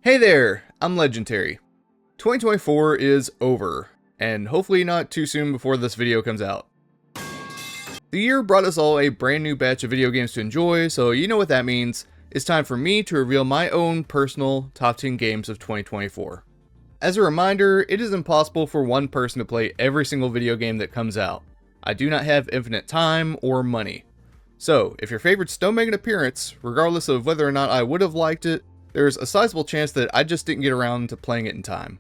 Hey there, I'm LegenTerry. 2024 is over, and hopefully not too soon before this video comes out. The year brought us all a brand new batch of video games to enjoy, so you know what that means. It's time for me to reveal my own personal top 10 games of 2024. As a reminder, it is impossible for one person to play every single video game that comes out. I do not have infinite time or money. So, if your favorites don't make an appearance, regardless of whether or not I would have liked it, there's a sizable chance that I just didn't get around to playing it in time.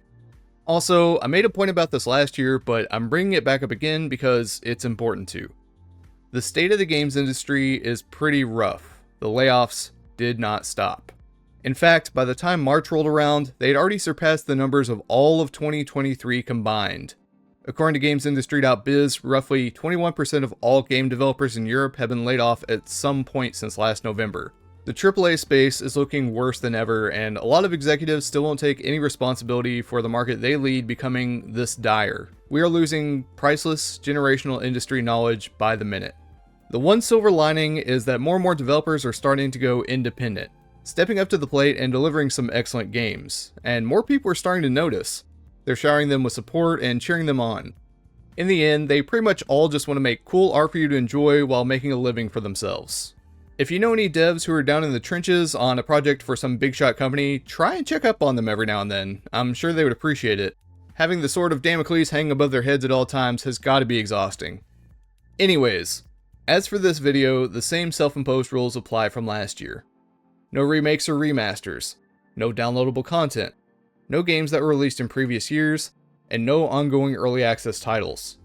Also, I made a point about this last year, but I'm bringing it back up again because it's important to. The state of the games industry is pretty rough. The layoffs did not stop. In fact, by the time March rolled around, they'd already surpassed the numbers of all of 2023 combined. According to GamesIndustry.biz, roughly 21% of all game developers in Europe have been laid off at some point since last November. The AAA space is looking worse than ever, and a lot of executives still won't take any responsibility for the market they lead becoming this dire. We are losing priceless generational industry knowledge by the minute. The one silver lining is that more and more developers are starting to go independent, stepping up to the plate and delivering some excellent games, and more people are starting to notice. They're showering them with support and cheering them on. In the end, they pretty much all just want to make cool art for you to enjoy while making a living for themselves. If you know any devs who are down in the trenches on a project for some big shot company, try and check up on them every now and then. I'm sure they would appreciate it. Having the sword of Damocles hanging above their heads at all times has got to be exhausting. Anyways, as for this video, the same self-imposed rules apply from last year. No remakes or remasters, no downloadable content, no games that were released in previous years, and no ongoing early access titles.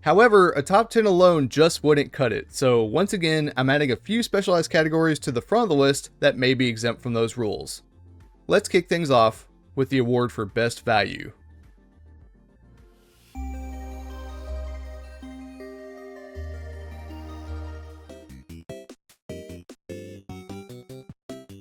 However, a top 10 alone just wouldn't cut it, so once again, I'm adding a few specialized categories to the front of the list that may be exempt from those rules. Let's kick things off with the award for Best Value.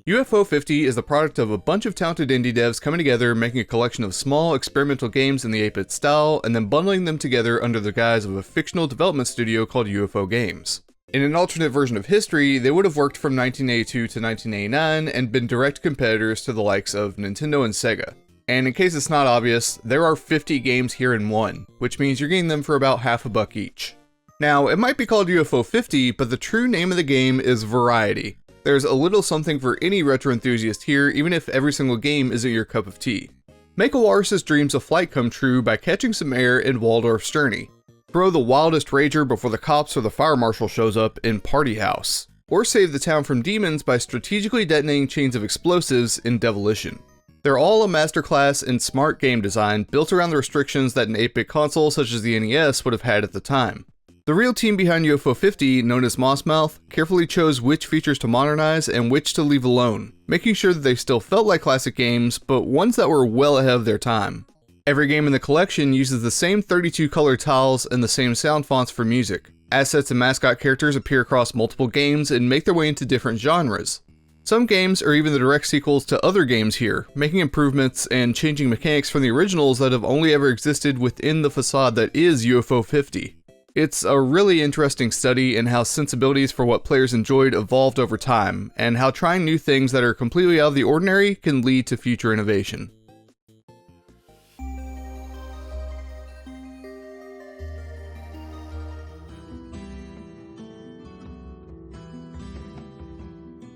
UFO 50 is the product of a bunch of talented indie devs coming together, making a collection of small experimental games in the 8-bit style, and then bundling them together under the guise of a fictional development studio called UFO Games. In an alternate version of history, they would have worked from 1982 to 1989 and been direct competitors to the likes of Nintendo and Sega. And in case it's not obvious, there are 50 games here in one, which means you're getting them for about $50 each. Now, it might be called UFO 50, but the true name of the game is Variety. There's a little something for any retro enthusiast here, even if every single game isn't your cup of tea. Make a walrus's dreams of flight come true by catching some air in Waldorf's journey. Throw the wildest rager before the cops or the fire marshal shows up in Party House. Or save the town from demons by strategically detonating chains of explosives in Demolition. They're all a masterclass in smart game design built around the restrictions that an 8-bit console such as the NES would have had at the time. The real team behind UFO 50, known as Mossmouth, carefully chose which features to modernize and which to leave alone, making sure that they still felt like classic games, but ones that were well ahead of their time. Every game in the collection uses the same 32 color tiles and the same sound fonts for music. Assets and mascot characters appear across multiple games and make their way into different genres. Some games are even the direct sequels to other games here, making improvements and changing mechanics from the originals that have only ever existed within the facade that is UFO 50. It's a really interesting study in how sensibilities for what players enjoyed evolved over time, and how trying new things that are completely out of the ordinary can lead to future innovation.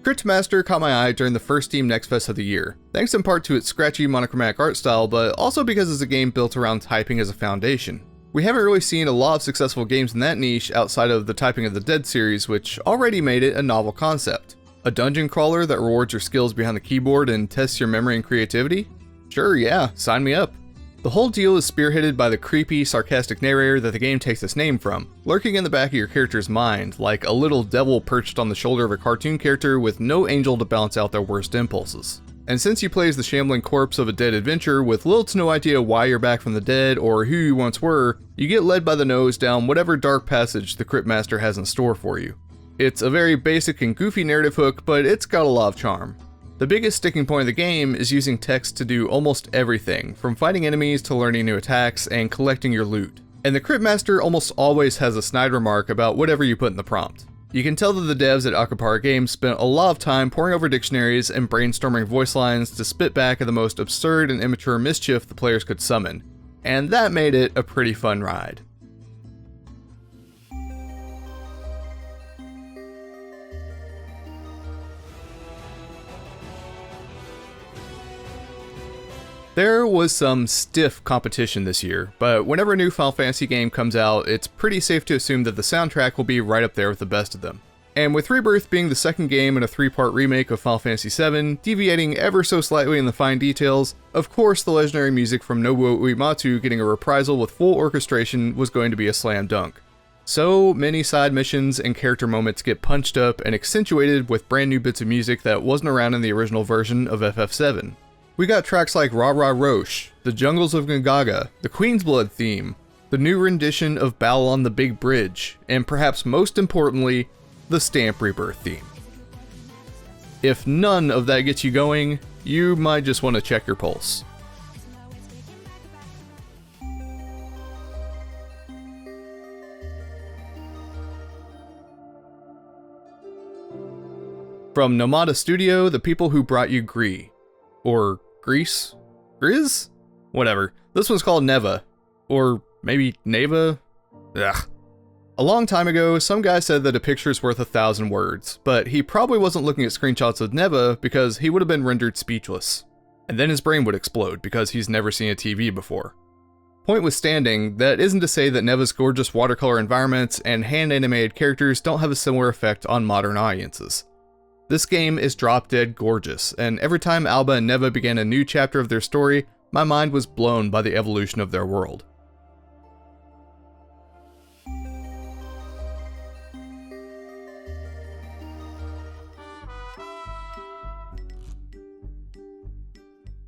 Cryptmaster caught my eye during the first Steam Next Fest of the year, thanks in part to its scratchy monochromatic art style, but also because it's a game built around typing as a foundation. We haven't really seen a lot of successful games in that niche outside of the Typing of the Dead series, which already made it a novel concept. A dungeon crawler that rewards your skills behind the keyboard and tests your memory and creativity? Sure, yeah, sign me up. The whole deal is spearheaded by the creepy, sarcastic narrator that the game takes its name from, lurking in the back of your character's mind, like a little devil perched on the shoulder of a cartoon character with no angel to balance out their worst impulses. And since you play as the shambling corpse of a dead adventurer with little to no idea why you're back from the dead or who you once were, you get led by the nose down whatever dark passage the Cryptmaster has in store for you. It's a very basic and goofy narrative hook, but it's got a lot of charm. The biggest sticking point of the game is using text to do almost everything, from fighting enemies to learning new attacks and collecting your loot. And the Cryptmaster almost always has a snide remark about whatever you put in the prompt. You can tell that the devs at Akapara Games spent a lot of time poring over dictionaries and brainstorming voice lines to spit back at the most absurd and immature mischief the players could summon, and that made it a pretty fun ride. There was some stiff competition this year, but whenever a new Final Fantasy game comes out, it's pretty safe to assume that the soundtrack will be right up there with the best of them. And with Rebirth being the second game in a 3-part remake of Final Fantasy VII, deviating ever so slightly in the fine details, of course the legendary music from Nobuo Uematsu getting a reprisal with full orchestration was going to be a slam dunk. So many side missions and character moments get punched up and accentuated with brand new bits of music that wasn't around in the original version of FF7. We got tracks like Ra Ra Roche, The Jungles of Gongaga, the Queen's Blood theme, the new rendition of Battle on the Big Bridge, and perhaps most importantly, the Stamp Rebirth theme. If none of that gets you going, you might just want to check your pulse. From Nomada Studio, the people who brought you Gree. Or Grease? Grizz? Whatever. This one's called Neva. Or maybe Neva? Ugh. A long time ago, some guy said that a picture's worth 1,000 words, but he probably wasn't looking at screenshots of Neva because he would have been rendered speechless. And then his brain would explode because he's never seen a TV before. Point withstanding, that isn't to say that Neva's gorgeous watercolor environments and hand-animated characters don't have a similar effect on modern audiences. This game is drop-dead gorgeous, and every time Alba and Neva began a new chapter of their story, my mind was blown by the evolution of their world.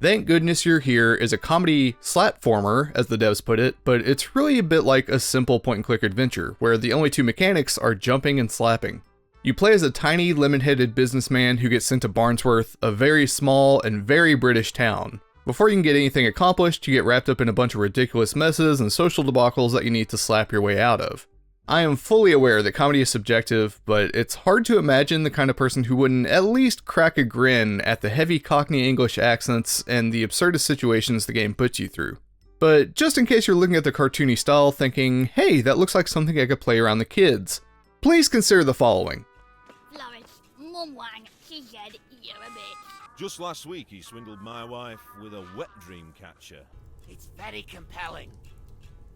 Thank Goodness You're Here is a comedy slapformer, as the devs put it, but it's really a bit like a simple point-and-click adventure, where the only two mechanics are jumping and slapping. You play as a tiny, lemon-headed businessman who gets sent to Barnsworth, a very small and very British town. Before you can get anything accomplished, you get wrapped up in a bunch of ridiculous messes and social debacles that you need to slap your way out of. I am fully aware that comedy is subjective, but it's hard to imagine the kind of person who wouldn't at least crack a grin at the heavy Cockney English accents and the absurdist situations the game puts you through. But just in case you're looking at the cartoony style thinking, hey, that looks like something I could play around the kids, please consider the following. Mum Wang, she said you're a bitch. Just last week he swindled my wife with a wet dream catcher. It's very compelling.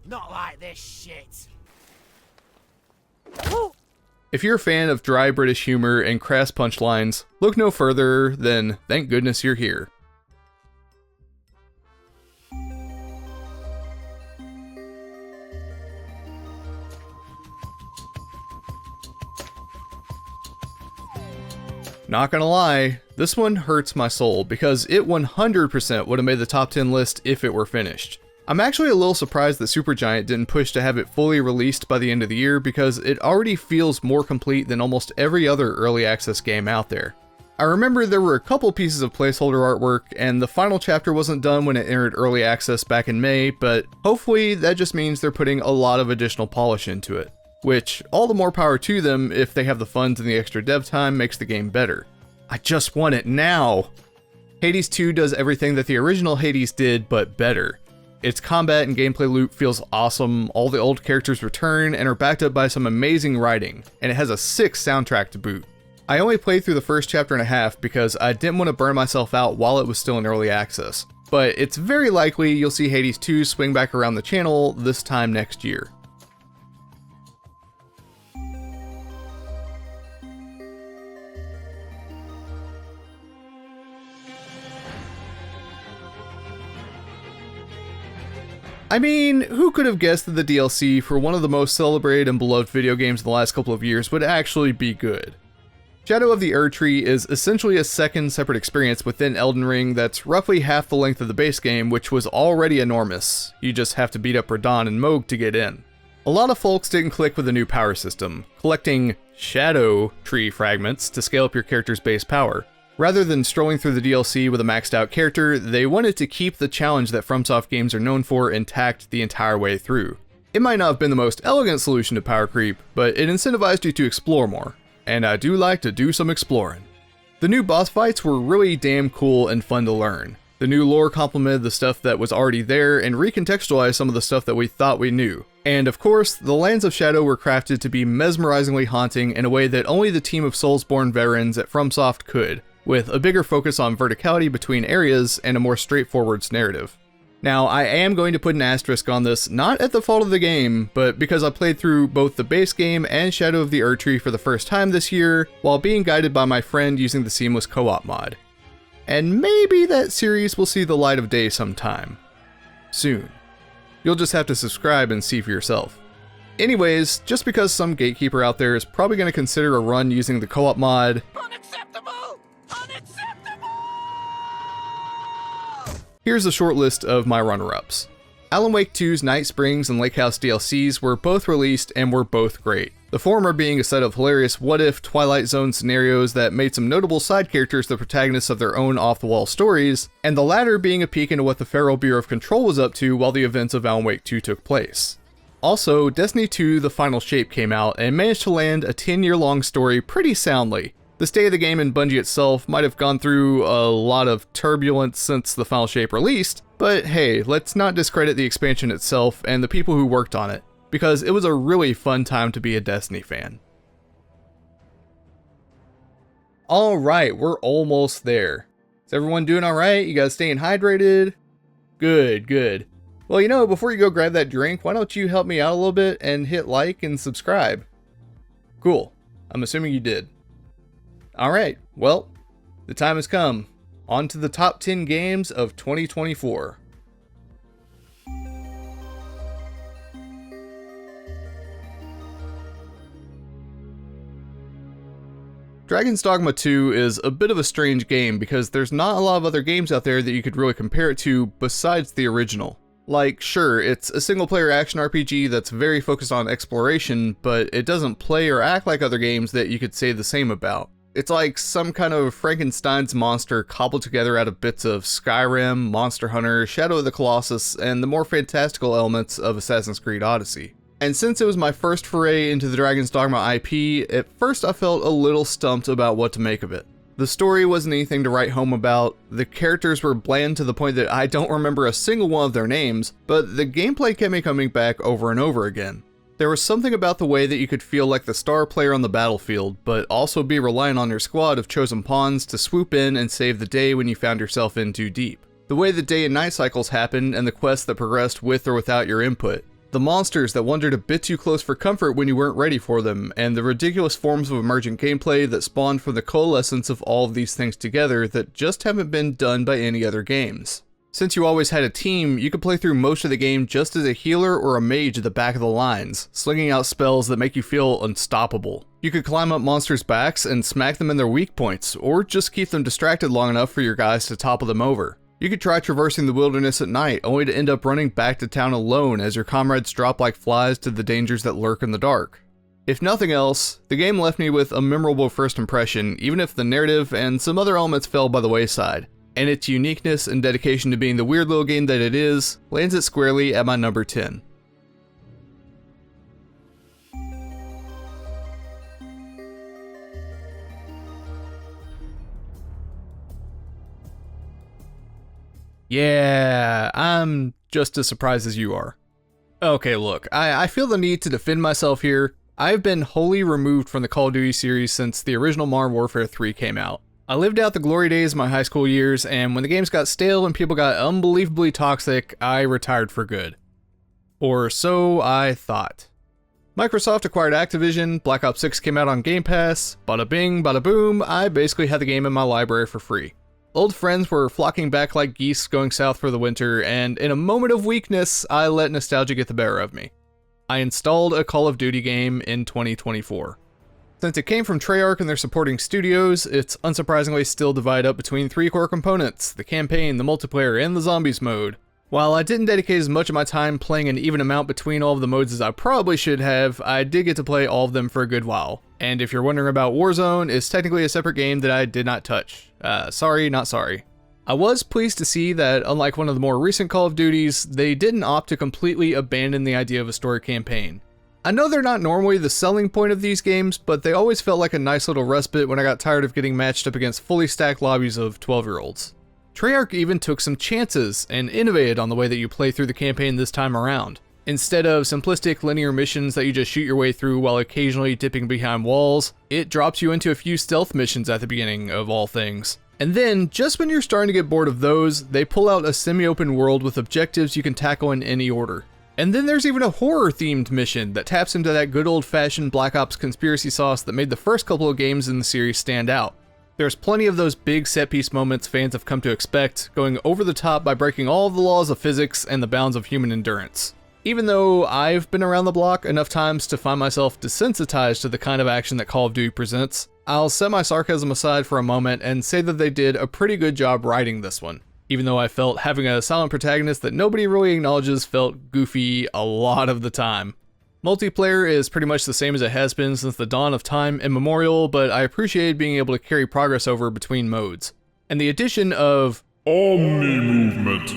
Not like this shit. If you're a fan of dry British humor and crass punchlines, look no further than Thank Goodness You're Here. Not gonna lie, this one hurts my soul because it 100% would have made the top 10 list if it were finished. I'm actually a little surprised that Supergiant didn't push to have it fully released by the end of the year because it already feels more complete than almost every other early access game out there. I remember there were a couple pieces of placeholder artwork and the final chapter wasn't done when it entered early access back in May, but hopefully that just means they're putting a lot of additional polish into it. Which, all the more power to them if they have the funds and the extra dev time makes the game better. I just want it now! Hades 2 does everything that the original Hades did, but better. Its combat and gameplay loop feels awesome, all the old characters return and are backed up by some amazing writing, and it has a sick soundtrack to boot. I only played through the first chapter and a half because I didn't want to burn myself out while it was still in early access, but it's very likely you'll see Hades 2 swing back around the channel this time next year. I mean, who could have guessed that the DLC for one of the most celebrated and beloved video games in the last couple of years would actually be good? Shadow of the Erdtree is essentially a second separate experience within Elden Ring that's roughly half the length of the base game, which was already enormous. You just have to beat up Radahn and Mohg to get in. A lot of folks didn't click with the new power system, collecting Shadow Tree fragments to scale up your character's base power. Rather than strolling through the DLC with a maxed out character, they wanted to keep the challenge that FromSoft games are known for intact the entire way through. It might not have been the most elegant solution to power creep, but it incentivized you to explore more, and I do like to do some exploring. The new boss fights were really damn cool and fun to learn. The new lore complemented the stuff that was already there and recontextualized some of the stuff that we thought we knew. And of course, the Lands of Shadow were crafted to be mesmerizingly haunting in a way that only the team of Soulsborne veterans at FromSoft could, with a bigger focus on verticality between areas and a more straightforward narrative. Now, I am going to put an asterisk on this, not at the fault of the game, but because I played through both the base game and Shadow of the Erdtree for the first time this year, while being guided by my friend using the Seamless Co-op mod. And maybe that series will see the light of day sometime. Soon. You'll just have to subscribe and see for yourself. Anyways, just because some gatekeeper out there is probably going to consider a run using the co-op mod, Unacceptable! Unacceptable! here's a short list of my runner-ups. Alan Wake 2's Night Springs and Lake House DLCs were both released and were both great. The former being a set of hilarious what-if Twilight Zone scenarios that made some notable side characters the protagonists of their own off-the-wall stories, and the latter being a peek into what the Federal Bureau of Control was up to while the events of Alan Wake 2 took place. Also, Destiny 2 The Final Shape came out and managed to land a 10-year-long story pretty soundly. The state of the game and Bungie itself might have gone through a lot of turbulence since The Final Shape released, but hey, let's not discredit the expansion itself and the people who worked on it, because it was a really fun time to be a Destiny fan. Alright, we're almost there. Is everyone doing alright? You guys staying hydrated? Good, good. Well, you know, before you go grab that drink, why don't you help me out a little bit and hit like and subscribe? Cool. I'm assuming you did. Alright, well, the time has come. On to the top 10 games of 2024. Dragon's Dogma 2 is a bit of a strange game because there's not a lot of other games out there that you could really compare it to besides the original. Like, sure, it's a single-player action RPG that's very focused on exploration, but it doesn't play or act like other games that you could say the same about. It's like some kind of Frankenstein's monster cobbled together out of bits of Skyrim, Monster Hunter, Shadow of the Colossus, and the more fantastical elements of Assassin's Creed Odyssey. And since it was my first foray into the Dragon's Dogma IP, at first I felt a little stumped about what to make of it. The story wasn't anything to write home about, the characters were bland to the point that I don't remember a single one of their names, but the gameplay kept me coming back over and over again. There was something about the way that you could feel like the star player on the battlefield, but also be reliant on your squad of chosen pawns to swoop in and save the day when you found yourself in too deep. The way the day and night cycles happened and the quests that progressed with or without your input. The monsters that wandered a bit too close for comfort when you weren't ready for them, and the ridiculous forms of emergent gameplay that spawned from the coalescence of all of these things together that just haven't been done by any other games. Since you always had a team, you could play through most of the game just as a healer or a mage at the back of the lines, slinging out spells that make you feel unstoppable. You could climb up monsters' backs and smack them in their weak points, or just keep them distracted long enough for your guys to topple them over. You could try traversing the wilderness at night, only to end up running back to town alone as your comrades drop like flies to the dangers that lurk in the dark. If nothing else, the game left me with a memorable first impression, even if the narrative and some other elements fell by the wayside. And its uniqueness and dedication to being the weird little game that it is, lands it squarely at my number 10. Yeah, I'm just as surprised as you are. Okay, look, I feel the need to defend myself here. I've been wholly removed from the Call of Duty series since the original Modern Warfare 3 came out. I lived out the glory days of my high school years, and when the games got stale and people got unbelievably toxic, I retired for good. Or so I thought. Microsoft acquired Activision, Black Ops 6 came out on Game Pass, bada bing, bada boom, I basically had the game in my library for free. Old friends were flocking back like geese going south for the winter, and in a moment of weakness, I let nostalgia get the better of me. I installed a Call of Duty game in 2024. Since it came from Treyarch and their supporting studios, it's unsurprisingly still divided up between three core components: the campaign, the multiplayer, and the zombies mode. While I didn't dedicate as much of my time playing an even amount between all of the modes as I probably should have, I did get to play all of them for a good while. And if you're wondering about Warzone, it's technically a separate game that I did not touch. Sorry, not sorry. I was pleased to see that, unlike one of the more recent Call of Duties, they didn't opt to completely abandon the idea of a story campaign. I know they're not normally the selling point of these games, but they always felt like a nice little respite when I got tired of getting matched up against fully stacked lobbies of 12-year-olds. Treyarch even took some chances and innovated on the way that you play through the campaign this time around. Instead of simplistic linear missions that you just shoot your way through while occasionally dipping behind walls, it drops you into a few stealth missions at the beginning of all things. And then, just when you're starting to get bored of those, they pull out a semi-open world with objectives you can tackle in any order. And then there's even a horror-themed mission that taps into that good old-fashioned Black Ops conspiracy sauce that made the first couple of games in the series stand out. There's plenty of those big set-piece moments fans have come to expect, going over the top by breaking all of the laws of physics and the bounds of human endurance. Even though I've been around the block enough times to find myself desensitized to the kind of action that Call of Duty presents, I'll set my sarcasm aside for a moment and say that they did a pretty good job writing this one. Even though I felt having a silent protagonist that nobody really acknowledges felt goofy a lot of the time. Multiplayer is pretty much the same as it has been since the dawn of time immemorial, but I appreciated being able to carry progress over between modes. And the addition of Omni Movement,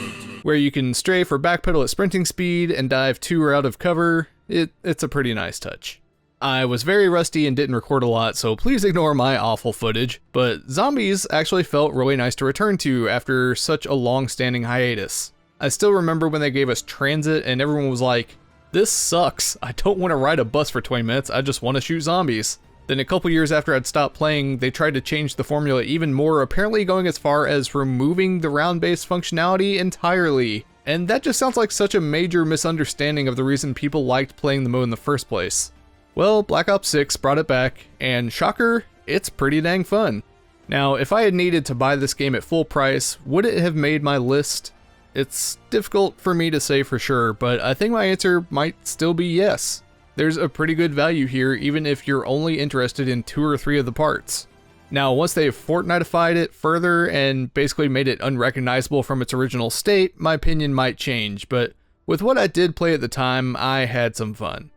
where you can strafe or backpedal at sprinting speed and dive to or out of cover, it's a pretty nice touch. I was very rusty and didn't record a lot, so please ignore my awful footage, but zombies actually felt really nice to return to after such a long-standing hiatus. I still remember when they gave us Transit and everyone was like, "This sucks, I don't want to ride a bus for 20 minutes, I just want to shoot zombies." Then a couple years after I'd stopped playing, they tried to change the formula even more, apparently going as far as removing the round-based functionality entirely. And that just sounds like such a major misunderstanding of the reason people liked playing the mode in the first place. Well, Black Ops 6 brought it back, and shocker, it's pretty dang fun. Now, if I had needed to buy this game at full price, would it have made my list? It's difficult for me to say for sure, but I think my answer might still be yes. There's a pretty good value here, even if you're only interested in 2 or 3 of the parts. Now, once they've Fortnitified it further and basically made it unrecognizable from its original state, my opinion might change, but with what I did play at the time, I had some fun.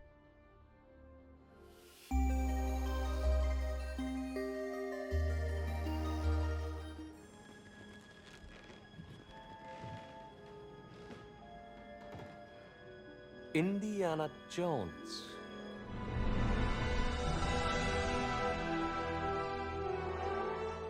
Indiana Jones.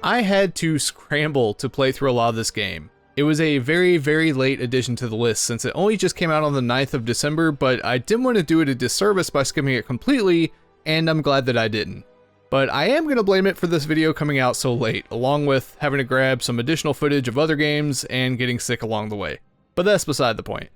I had to scramble to play through a lot of this game. It was a very, very late addition to the list since it only just came out on the 9th of December, but I didn't want to do it a disservice by skipping it completely, and I'm glad that I didn't. But I am going to blame it for this video coming out so late, along with having to grab some additional footage of other games and getting sick along the way. But that's beside the point.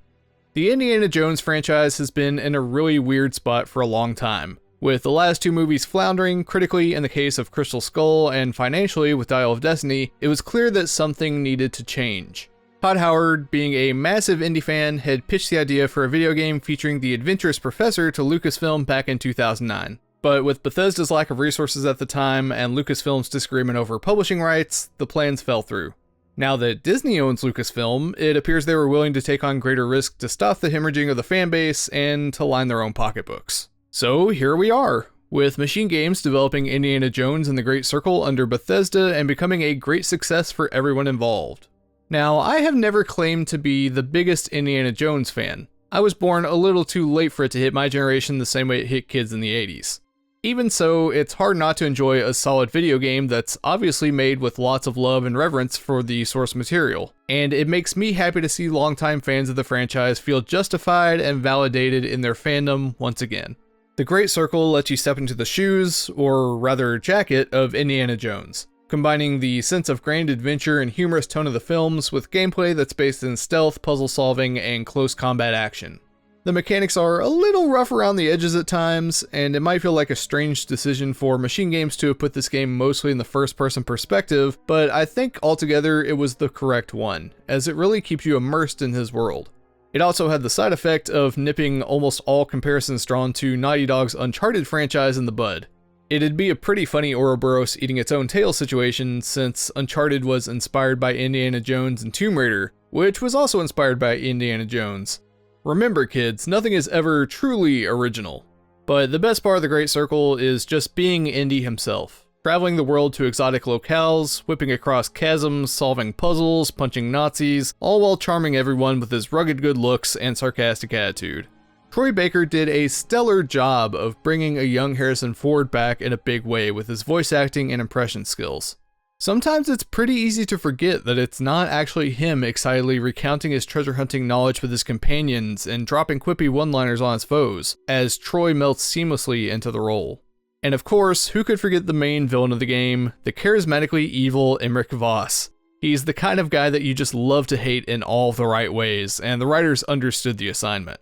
The Indiana Jones franchise has been in a really weird spot for a long time, with the last 2 movies floundering critically in the case of Crystal Skull and financially with Dial of Destiny. It was clear that something needed to change. Todd Howard, being a massive indie fan, had pitched the idea for a video game featuring the adventurous professor to Lucasfilm back in 2009. But with Bethesda's lack of resources at the time and Lucasfilm's disagreement over publishing rights, the plans fell through. Now that Disney owns Lucasfilm, it appears they were willing to take on greater risk to stop the hemorrhaging of the fanbase and to line their own pocketbooks. So here we are, with Machine Games developing Indiana Jones and the Great Circle under Bethesda and becoming a great success for everyone involved. Now, I have never claimed to be the biggest Indiana Jones fan. I was born a little too late for it to hit my generation the same way it hit kids in the 80s. Even so, it's hard not to enjoy a solid video game that's obviously made with lots of love and reverence for the source material, and it makes me happy to see longtime fans of the franchise feel justified and validated in their fandom once again. The Great Circle lets you step into the shoes, or rather jacket, of Indiana Jones, combining the sense of grand adventure and humorous tone of the films with gameplay that's based in stealth, puzzle solving, and close combat action. The mechanics are a little rough around the edges at times, and it might feel like a strange decision for Machine Games to have put this game mostly in the first-person perspective, but I think altogether it was the correct one, as it really keeps you immersed in his world. It also had the side effect of nipping almost all comparisons drawn to Naughty Dog's Uncharted franchise in the bud. It'd be a pretty funny Ouroboros eating its own tail situation, since Uncharted was inspired by Indiana Jones and Tomb Raider, which was also inspired by Indiana Jones. Remember kids, nothing is ever truly original. But the best part of the Great Circle is just being Indy himself. Traveling the world to exotic locales, whipping across chasms, solving puzzles, punching Nazis, all while charming everyone with his rugged good looks and sarcastic attitude. Troy Baker did a stellar job of bringing a young Harrison Ford back in a big way with his voice acting and impression skills. Sometimes it's pretty easy to forget that it's not actually him excitedly recounting his treasure hunting knowledge with his companions and dropping quippy one-liners on his foes, as Troy melts seamlessly into the role. And of course, who could forget the main villain of the game, the charismatically evil Emmerich Voss. He's the kind of guy that you just love to hate in all the right ways, and the writers understood the assignment.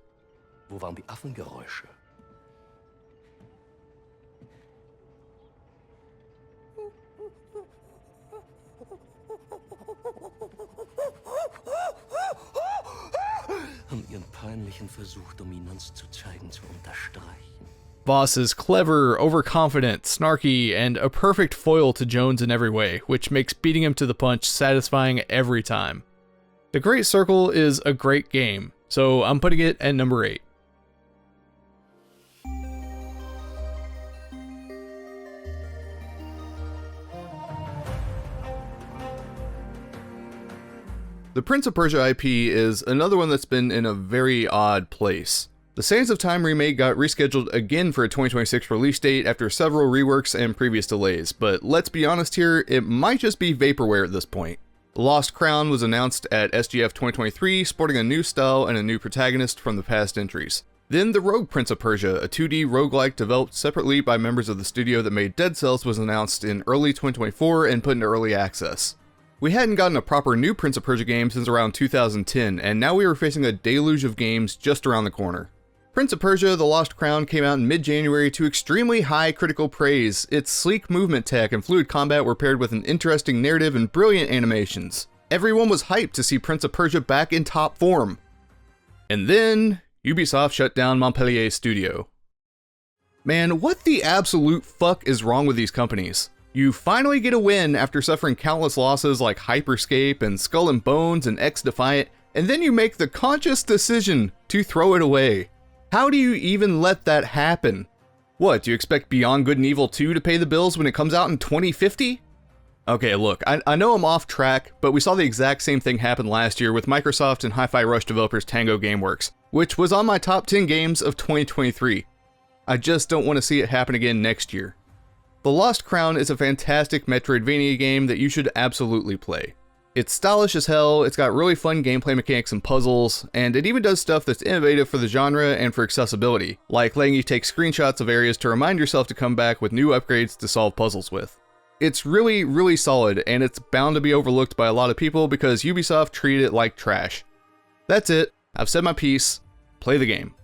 Wo waren die Affengeräusche? Um ihren peinlichen Versuch, Dominanz zu zeigen, zu unterstreichen. Voss is clever, overconfident, snarky, and a perfect foil to Jones in every way, which makes beating him to the punch satisfying every time. The Great Circle is a great game, so I'm putting it at number 8. The Prince of Persia IP is another one that's been in a very odd place. The Sands of Time remake got rescheduled again for a 2026 release date after several reworks and previous delays, but let's be honest here, it might just be vaporware at this point. The Lost Crown was announced at SGF 2023, sporting a new style and a new protagonist from the past entries. Then the Rogue Prince of Persia, a 2D roguelike developed separately by members of the studio that made Dead Cells, was announced in early 2024 and put into early access. We hadn't gotten a proper new Prince of Persia game since around 2010, and now we were facing a deluge of games just around the corner. Prince of Persia: The Lost Crown came out in mid-January to extremely high critical praise. Its sleek movement tech and fluid combat were paired with an interesting narrative and brilliant animations. Everyone was hyped to see Prince of Persia back in top form. And then, Ubisoft shut down Montpellier Studio. Man, what the absolute fuck is wrong with these companies? You finally get a win after suffering countless losses like Hyperscape and Skull and Bones and X-Defiant, and then you make the conscious decision to throw it away. How do you even let that happen? What, do you expect Beyond Good and Evil 2 to pay the bills when it comes out in 2050? Okay, look, I know I'm off track, but we saw the exact same thing happen last year with Microsoft and Hi-Fi Rush developers Tango Gameworks, which was on my top 10 games of 2023. I just don't want to see it happen again next year. The Lost Crown is a fantastic Metroidvania game that you should absolutely play. It's stylish as hell, it's got really fun gameplay mechanics and puzzles, and it even does stuff that's innovative for the genre and for accessibility, like letting you take screenshots of areas to remind yourself to come back with new upgrades to solve puzzles with. It's really, really solid, and it's bound to be overlooked by a lot of people because Ubisoft treated it like trash. That's it, I've said my piece, play the game.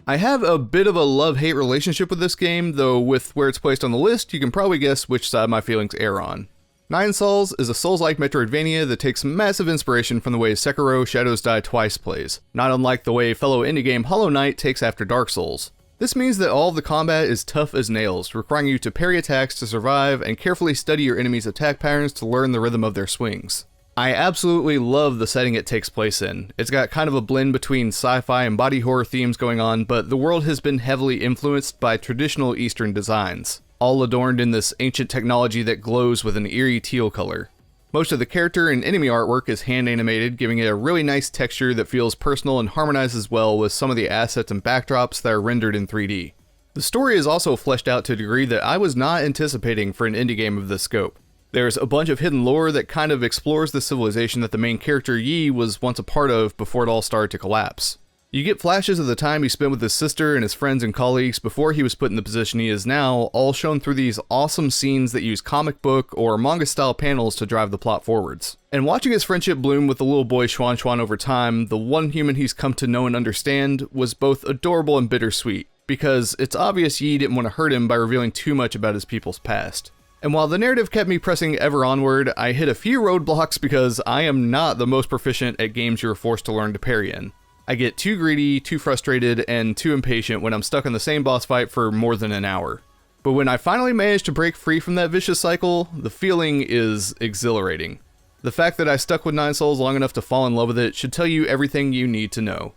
I have a bit of a love-hate relationship with this game, though with where it's placed on the list, you can probably guess which side my feelings err on. Nine Souls is a Souls-like Metroidvania that takes massive inspiration from the way Sekiro: Shadows Die Twice plays, not unlike the way fellow indie game Hollow Knight takes after Dark Souls. This means that all of the combat is tough as nails, requiring you to parry attacks to survive and carefully study your enemies' attack patterns to learn the rhythm of their swings. I absolutely love the setting it takes place in. It's got kind of a blend between sci-fi and body horror themes going on, but the world has been heavily influenced by traditional Eastern designs, all adorned in this ancient technology that glows with an eerie teal color. Most of the character and enemy artwork is hand animated, giving it a really nice texture that feels personal and harmonizes well with some of the assets and backdrops that are rendered in 3D. The story is also fleshed out to a degree that I was not anticipating for an indie game of this scope. There's a bunch of hidden lore that kind of explores the civilization that the main character Yi was once a part of before it all started to collapse. You get flashes of the time he spent with his sister and his friends and colleagues before he was put in the position he is now, all shown through these awesome scenes that use comic book or manga style panels to drive the plot forwards. And watching his friendship bloom with the little boy Xuan Xuan over time, the one human he's come to know and understand, was both adorable and bittersweet, because it's obvious Yi didn't want to hurt him by revealing too much about his people's past. And while the narrative kept me pressing ever onward, I hit a few roadblocks because I am not the most proficient at games you're forced to learn to parry in. I get too greedy, too frustrated, and too impatient when I'm stuck in the same boss fight for more than an hour. But when I finally manage to break free from that vicious cycle, the feeling is exhilarating. The fact that I stuck with Nine Souls long enough to fall in love with it should tell you everything you need to know.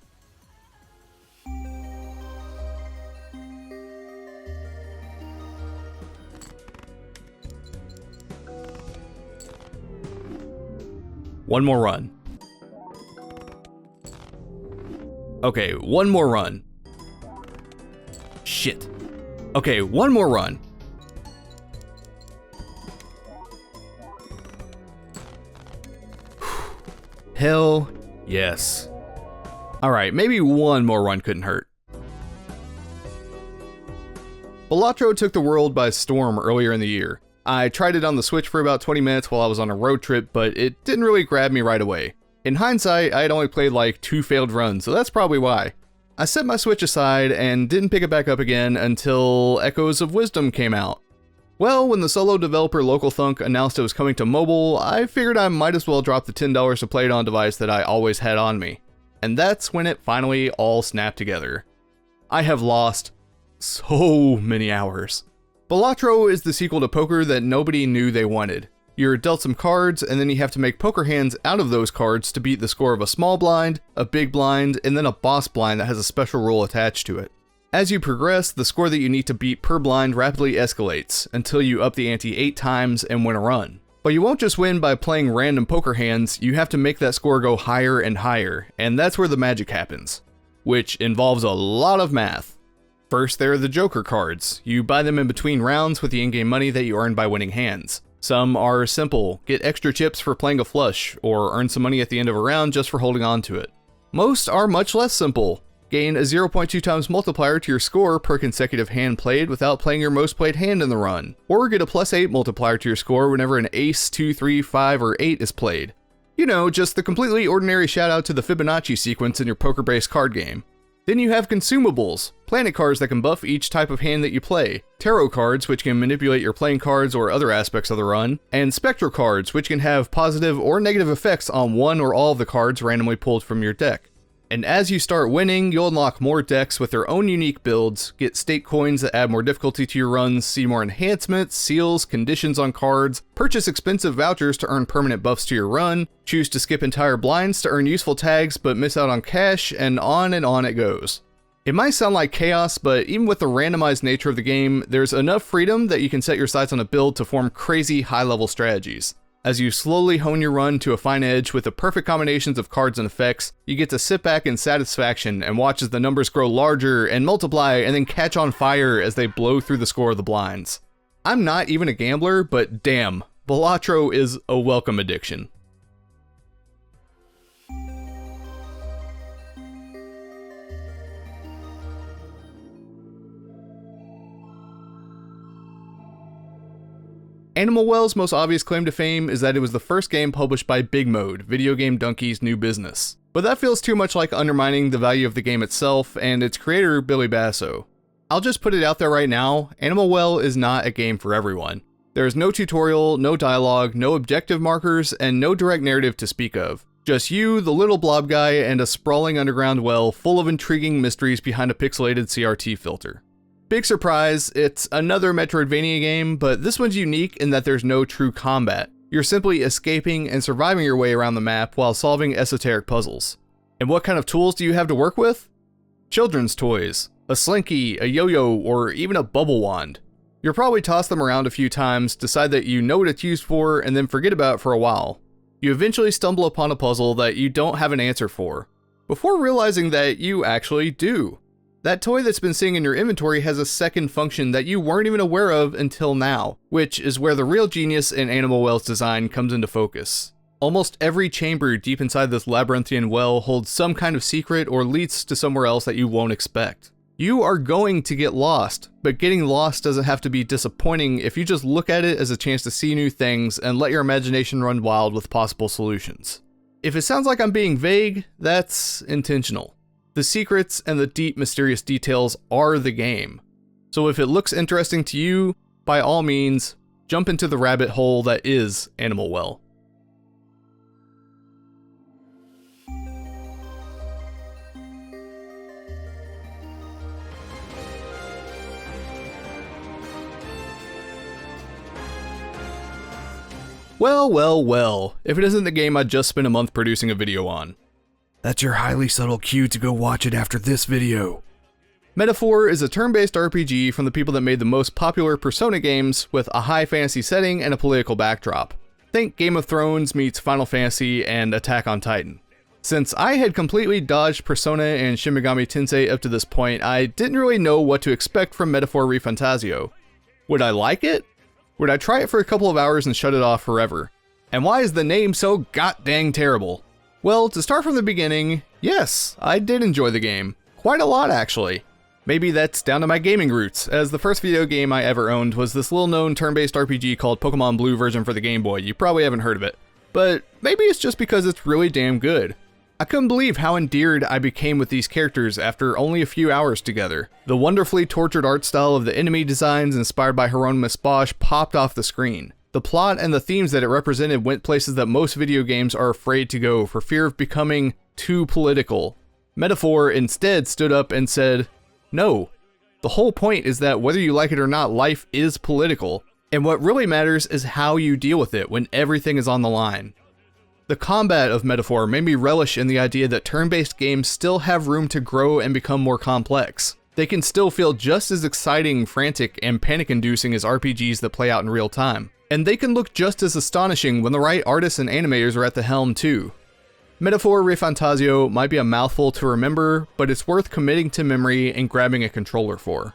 One more run. Okay, one more run. Shit. Okay, one more run. Hell yes. Alright, maybe one more run couldn't hurt. Balatro took the world by storm earlier in the year. I tried it on the Switch for about 20 minutes while I was on a road trip, but it didn't really grab me right away. In hindsight, I had only played like 2 failed runs, so that's probably why. I set my Switch aside and didn't pick it back up again until Echoes of Wisdom came out. Well, when the solo developer Local Thunk announced it was coming to mobile, I figured I might as well drop the $10 to play it on a device that I always had on me. And that's when it finally all snapped together. I have lost so many hours. Balatro is the sequel to poker that nobody knew they wanted. You're dealt some cards, and then you have to make poker hands out of those cards to beat the score of a small blind, a big blind, and then a boss blind that has a special rule attached to it. As you progress, the score that you need to beat per blind rapidly escalates, until you up the ante 8 times and win a run. But you won't just win by playing random poker hands, you have to make that score go higher and higher, and that's where the magic happens. Which involves a lot of math. First, there are the Joker cards. You buy them in between rounds with the in-game money that you earn by winning hands. Some are simple, get extra chips for playing a flush, or earn some money at the end of a round just for holding on to it. Most are much less simple. Gain a 0.2 times multiplier to your score per consecutive hand played without playing your most played hand in the run, or get a +8 multiplier to your score whenever an ace, 2, 3, 5, or 8 is played. You know, just the completely ordinary shout out to the Fibonacci sequence in your poker-based card game. Then you have consumables, planet cards that can buff each type of hand that you play, tarot cards which can manipulate your playing cards or other aspects of the run, and spectral cards which can have positive or negative effects on one or all of the cards randomly pulled from your deck. And as you start winning, you'll unlock more decks with their own unique builds, get stake coins that add more difficulty to your runs, see more enhancements, seals, conditions on cards, purchase expensive vouchers to earn permanent buffs to your run, choose to skip entire blinds to earn useful tags but miss out on cash, and on it goes. It might sound like chaos, but even with the randomized nature of the game, there's enough freedom that you can set your sights on a build to form crazy high-level strategies. As you slowly hone your run to a fine edge with the perfect combinations of cards and effects, you get to sit back in satisfaction and watch as the numbers grow larger and multiply and then catch on fire as they blow through the score of the blinds. I'm not even a gambler, but damn, Balatro is a welcome addiction. Animal Well's most obvious claim to fame is that it was the first game published by Big Mode, Video Game Donkey's new business. But that feels too much like undermining the value of the game itself and its creator, Billy Basso. I'll just put it out there right now, Animal Well is not a game for everyone. There is no tutorial, no dialogue, no objective markers, and no direct narrative to speak of. Just you, the little blob guy, and a sprawling underground well full of intriguing mysteries behind a pixelated CRT filter. Big surprise, it's another Metroidvania game, but this one's unique in that there's no true combat. You're simply escaping and surviving your way around the map while solving esoteric puzzles. And what kind of tools do you have to work with? Children's toys, a slinky, a yo-yo, or even a bubble wand. You'll probably toss them around a few times, decide that you know what it's used for, and then forget about it for a while. You eventually stumble upon a puzzle that you don't have an answer for, before realizing that you actually do. That toy that's been sitting in your inventory has a second function that you weren't even aware of until now, which is where the real genius in Animal Well's design comes into focus. Almost every chamber deep inside this labyrinthian well holds some kind of secret or leads to somewhere else that you won't expect. You are going to get lost, but getting lost doesn't have to be disappointing if you just look at it as a chance to see new things and let your imagination run wild with possible solutions. If it sounds like I'm being vague, that's intentional. The secrets and the deep, mysterious details are the game. So if it looks interesting to you, by all means, jump into the rabbit hole that is Animal Well. Well, if it isn't the game I just spent a month producing a video on. That's your highly subtle cue to go watch it after this video. Metaphor is a turn-based RPG from the people that made the most popular Persona games with a high fantasy setting and a political backdrop. Think Game of Thrones meets Final Fantasy and Attack on Titan. Since I had completely dodged Persona and Shin Megami Tensei up to this point, I didn't really know what to expect from Metaphor ReFantazio. Would I like it? Would I try it for a couple of hours and shut it off forever? And why is the name so god-dang terrible? Well, to start from the beginning, yes, I did enjoy the game. Quite a lot, actually. Maybe that's down to my gaming roots, as the first video game I ever owned was this little-known turn-based RPG called Pokemon Blue version for the Game Boy. You probably haven't heard of it. But maybe it's just because it's really damn good. I couldn't believe how endeared I became with these characters after only a few hours together. The wonderfully tortured art style of the enemy designs inspired by Hieronymus Bosch popped off the screen. The plot and the themes that it represented went places that most video games are afraid to go for fear of becoming too political. Metaphor instead stood up and said, no. The whole point is that whether you like it or not, life is political. And what really matters is how you deal with it when everything is on the line. The combat of Metaphor made me relish in the idea that turn-based games still have room to grow and become more complex. They can still feel just as exciting, frantic, and panic-inducing as RPGs that play out in real time. And they can look just as astonishing when the right artists and animators are at the helm too. Metaphor ReFantazio might be a mouthful to remember, but it's worth committing to memory and grabbing a controller for.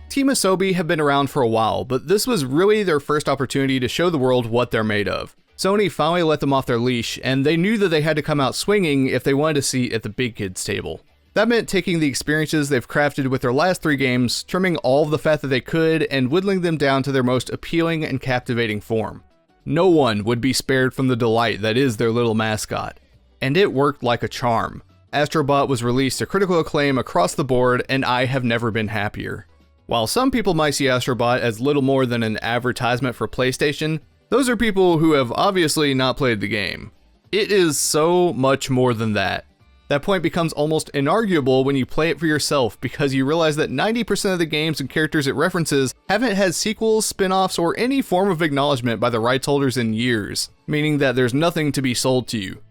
Team Asobi have been around for a while, but this was really their first opportunity to show the world what they're made of. Sony finally let them off their leash, and they knew that they had to come out swinging if they wanted a seat at the big kids table. That meant taking the experiences they've crafted with their last 3 games, trimming all of the fat that they could, and whittling them down to their most appealing and captivating form. No one would be spared from the delight that is their little mascot. And it worked like a charm. Astrobot was released to critical acclaim across the board, and I have never been happier. While some people might see Astrobot as little more than an advertisement for PlayStation, those are people who have obviously not played the game. It is so much more than that. That point becomes almost inarguable when you play it for yourself because you realize that 90% of the games and characters it references haven't had sequels, spin-offs, or any form of acknowledgement by the rights holders in years, meaning that there's nothing to be sold to you.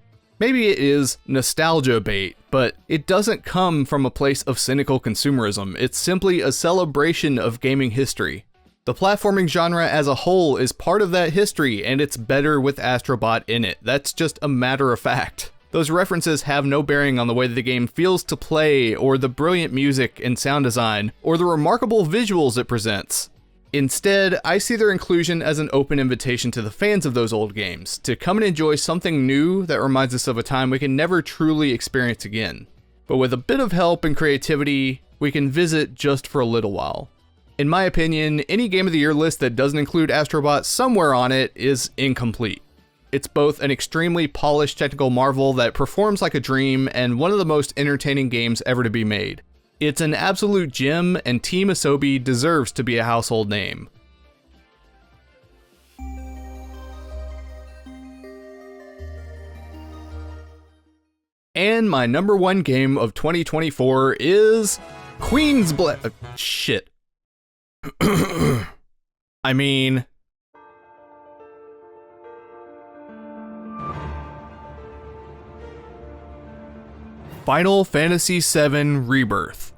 Maybe it is nostalgia bait, but it doesn't come from a place of cynical consumerism. It's simply a celebration of gaming history. The platforming genre as a whole is part of that history, and it's better with Astrobot in it. That's just a matter of fact. Those references have no bearing on the way the game feels to play, or the brilliant music and sound design, or the remarkable visuals it presents. Instead, I see their inclusion as an open invitation to the fans of those old games, to come and enjoy something new that reminds us of a time we can never truly experience again. But with a bit of help and creativity, we can visit just for a little while. In my opinion, any Game of the Year list that doesn't include Astrobot somewhere on it is incomplete. It's both an extremely polished technical marvel that performs like a dream and one of the most entertaining games ever to be made. It's an absolute gem, and Team Asobi deserves to be a household name. And my number 1 game of 2024 is Queen's Blade. Shit. I mean, Final Fantasy VII Rebirth.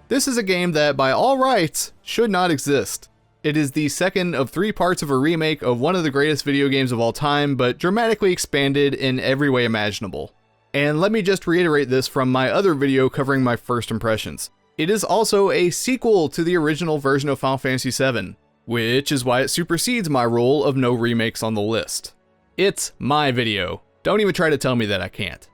This is a game that, by all rights, should not exist. It is the second of 3 parts of a remake of one of the greatest video games of all time, but dramatically expanded in every way imaginable. And let me just reiterate this from my other video covering my first impressions. It is also a sequel to the original version of Final Fantasy VII, which is why it supersedes my rule of no remakes on the list. It's my video. Don't even try to tell me that I can't.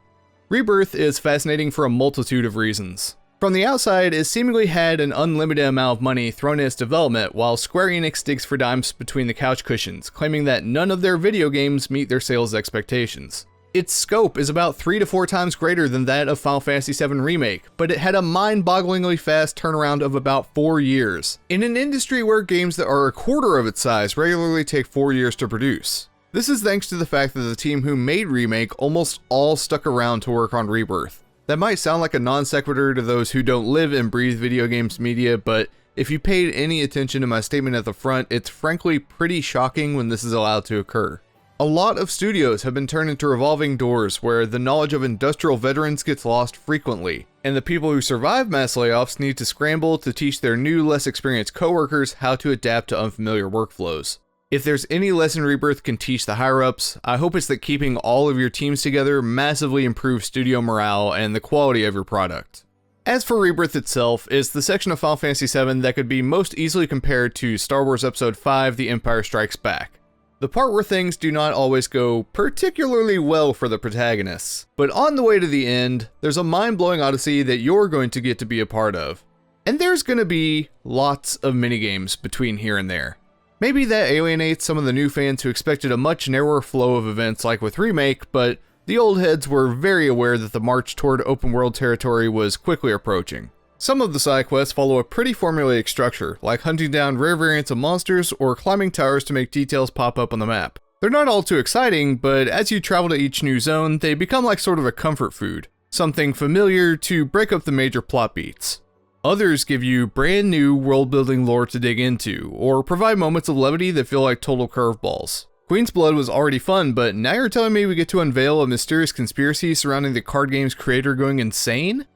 Rebirth is fascinating for a multitude of reasons. From the outside, it seemingly had an unlimited amount of money thrown in its development, while Square Enix digs for dimes between the couch cushions, claiming that none of their video games meet their sales expectations. Its scope is about 3 to 4 times greater than that of Final Fantasy VII Remake, but it had a mind-bogglingly fast turnaround of about 4 years, in an industry where games that are a quarter of its size regularly take 4 years to produce. This is thanks to the fact that the team who made Remake almost all stuck around to work on Rebirth. That might sound like a non sequitur to those who don't live and breathe video games media, but if you paid any attention to my statement at the front, it's frankly pretty shocking when this is allowed to occur. A lot of studios have been turned into revolving doors where the knowledge of industrial veterans gets lost frequently, and the people who survive mass layoffs need to scramble to teach their new, less experienced coworkers how to adapt to unfamiliar workflows. If there's any lesson Rebirth can teach the higher-ups, I hope it's that keeping all of your teams together massively improves studio morale and the quality of your product. As for Rebirth itself, it's the section of Final Fantasy VII that could be most easily compared to Star Wars Episode V: The Empire Strikes Back. The part where things do not always go particularly well for the protagonists, but on the way to the end, there's a mind-blowing odyssey that you're going to get to be a part of. And there's going to be lots of minigames between here and there. Maybe that alienates some of the new fans who expected a much narrower flow of events like with Remake, but the old heads were very aware that the march toward open world territory was quickly approaching. Some of the side quests follow a pretty formulaic structure, like hunting down rare variants of monsters or climbing towers to make details pop up on the map. They're not all too exciting, but as you travel to each new zone, they become like sort of a comfort food, something familiar to break up the major plot beats. Others give you brand new world-building lore to dig into, or provide moments of levity that feel like total curveballs. Queen's Blood was already fun, but now you're telling me we get to unveil a mysterious conspiracy surrounding the card game's creator going insane?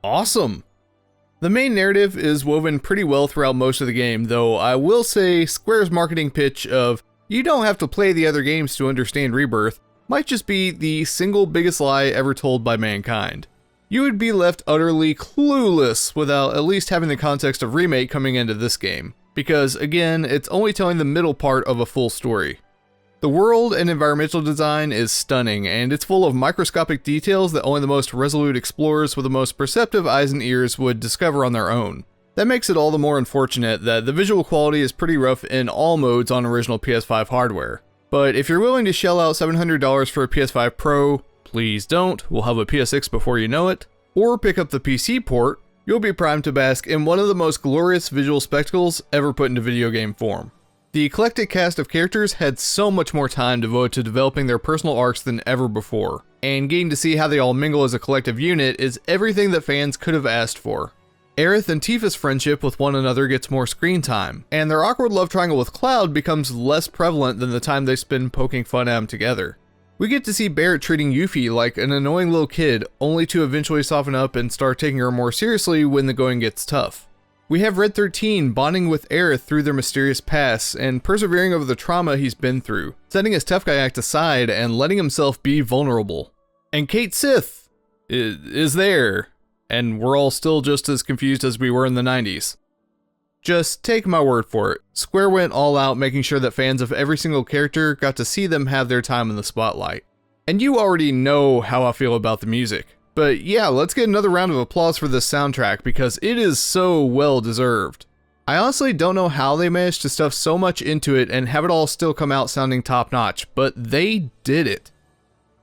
Awesome! The main narrative is woven pretty well throughout most of the game, though I will say Square's marketing pitch of "you don't have to play the other games to understand Rebirth" might just be the single biggest lie ever told by mankind. You would be left utterly clueless without at least having the context of Remake coming into this game, because again, it's only telling the middle part of a full story. The world and environmental design is stunning, and it's full of microscopic details that only the most resolute explorers with the most perceptive eyes and ears would discover on their own. That makes it all the more unfortunate that the visual quality is pretty rough in all modes on original PS5 hardware. But if you're willing to shell out $700 for a PS5 Pro, please don't, we'll have a PS6 before you know it, or pick up the PC port, you'll be primed to bask in one of the most glorious visual spectacles ever put into video game form. The eclectic cast of characters had so much more time devoted to developing their personal arcs than ever before, and getting to see how they all mingle as a collective unit is everything that fans could have asked for. Aerith and Tifa's friendship with one another gets more screen time, and their awkward love triangle with Cloud becomes less prevalent than the time they spend poking fun at them together. We get to see Barrett treating Yuffie like an annoying little kid, only to eventually soften up and start taking her more seriously when the going gets tough. We have Red 13 bonding with Aerith through their mysterious pasts and persevering over the trauma he's been through, setting his tough guy act aside and letting himself be vulnerable. And Cait Sith is there, and we're all still just as confused as we were in the 90s. Just take my word for it, Square went all out making sure that fans of every single character got to see them have their time in the spotlight. And you already know how I feel about the music. But yeah, let's get another round of applause for this soundtrack because it is so well deserved. I honestly don't know how they managed to stuff so much into it and have it all still come out sounding top notch, but they did it.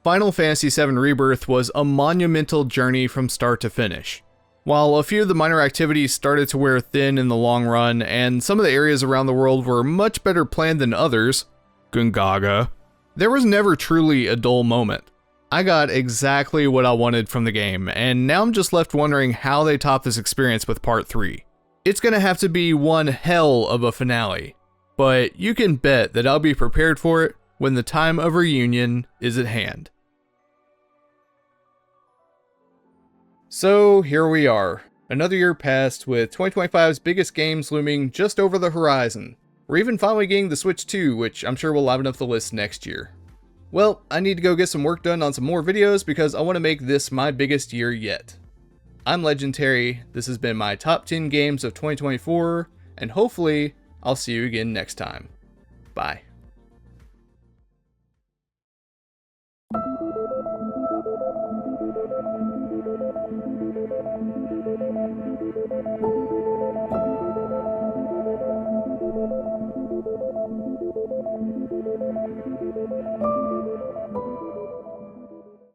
Final Fantasy VII Rebirth was a monumental journey from start to finish. While a few of the minor activities started to wear thin in the long run, and some of the areas around the world were much better planned than others, Gungaga, there was never truly a dull moment. I got exactly what I wanted from the game, and now I'm just left wondering how they top this experience with Part 3. It's gonna have to be one hell of a finale, but you can bet that I'll be prepared for it when the time of reunion is at hand. So here we are, another year passed with 2025's biggest games looming just over the horizon. We're even finally getting the Switch 2, which I'm sure will liven up the list next year. Well, I need to go get some work done on some more videos because I want to make this my biggest year yet. I'm LegenTerry, this has been my top 10 games of 2024, and hopefully I'll see you again next time. Bye.